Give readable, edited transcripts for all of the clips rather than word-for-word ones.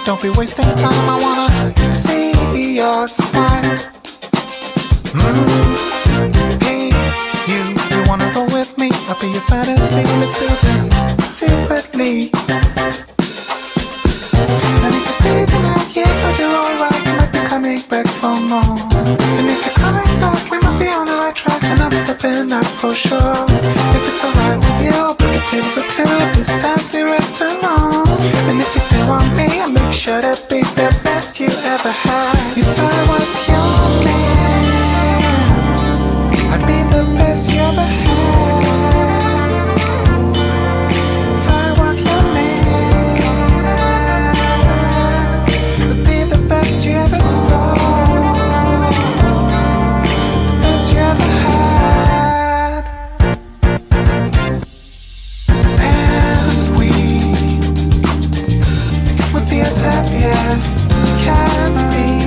Don't be wasting time, I wanna see your smile. Hey, you wanna go with me? I'll be your fantasy, let's do this secretly. And if you stay tonight, yeah, if I do alright, you might be coming back for more. And if you're coming back, we must be on the right track, and I'll be stepping up for sure. If it's alright with you, I'll bring a table for two at this fancy restaurant. And if you still want me, I'll make sure to be the best you ever had. If I was your man, I'd be the best you ever had. If I was your man, I'd be the best you ever saw, the best you ever had. And we would be as happy as can be.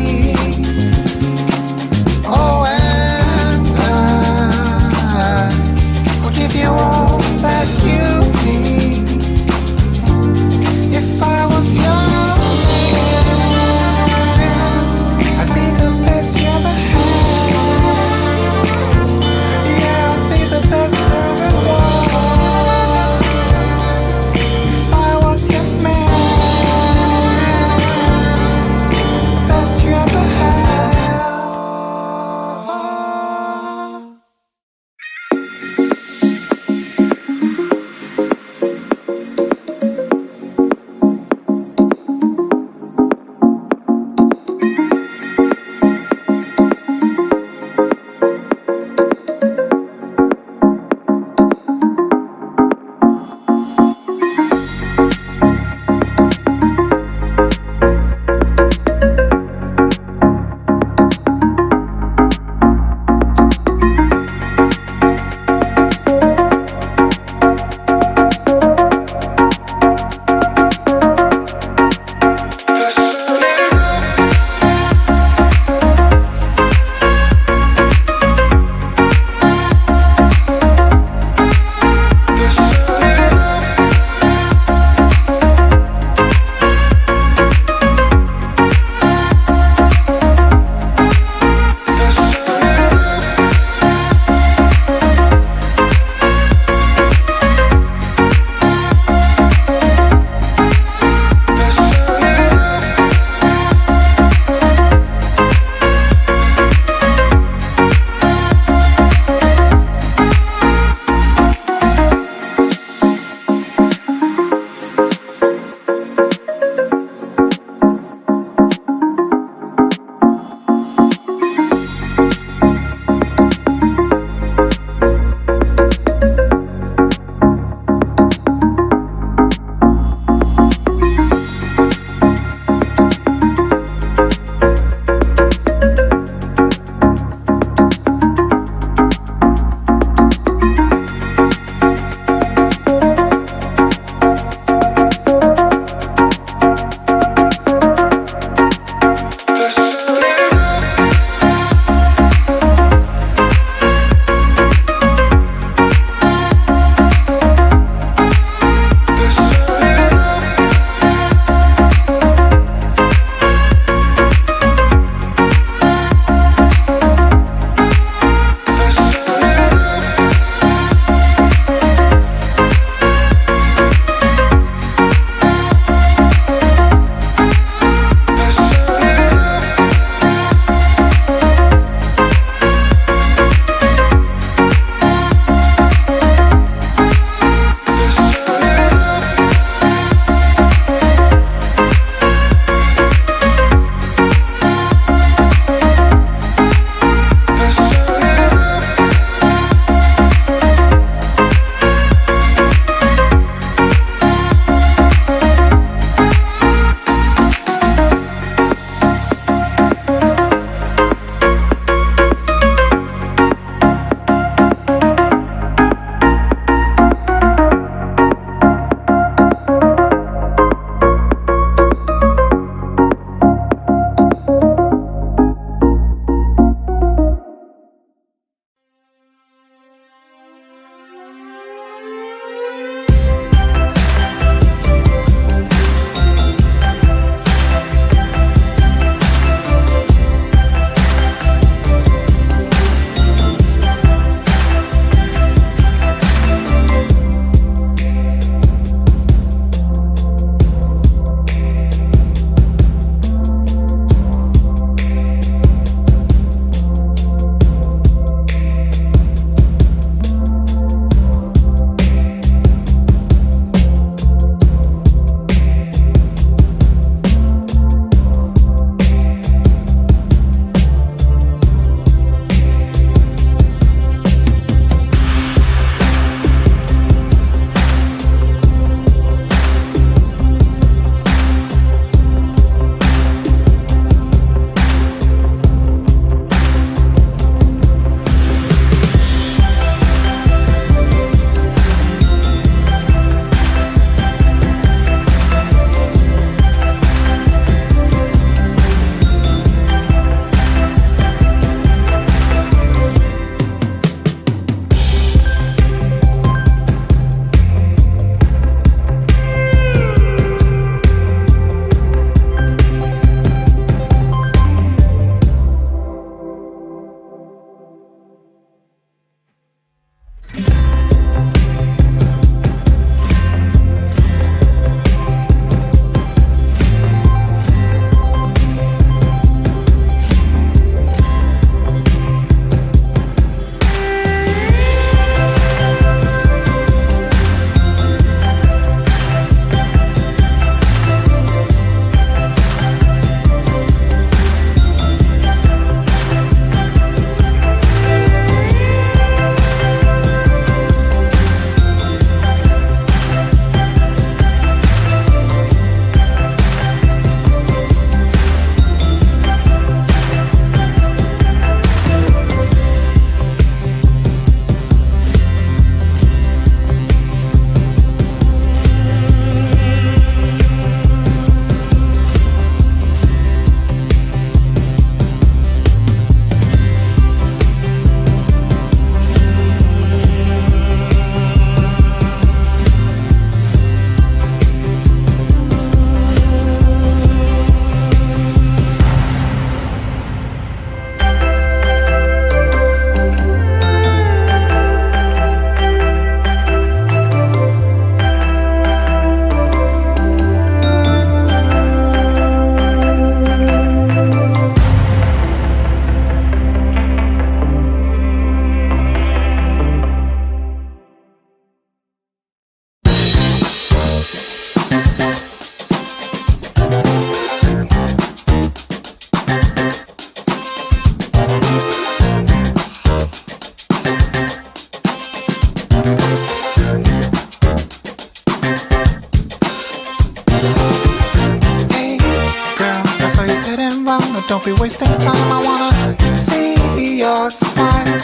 but don't be wasting time. I wanna see your smile.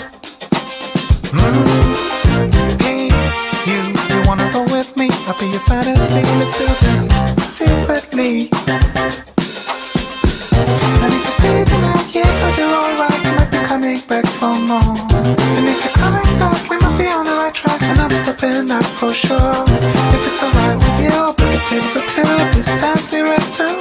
Hey, you wanna go with me? I'll be your fantasy. Let's do this secretly. And if you stay tonight, yeah, if you're alright, you might be coming back for more. And if you're coming back, we must be on the right track, and I'm stepping up for sure. If it's alright with you, I'll bring a table for two at this fancy restaurant.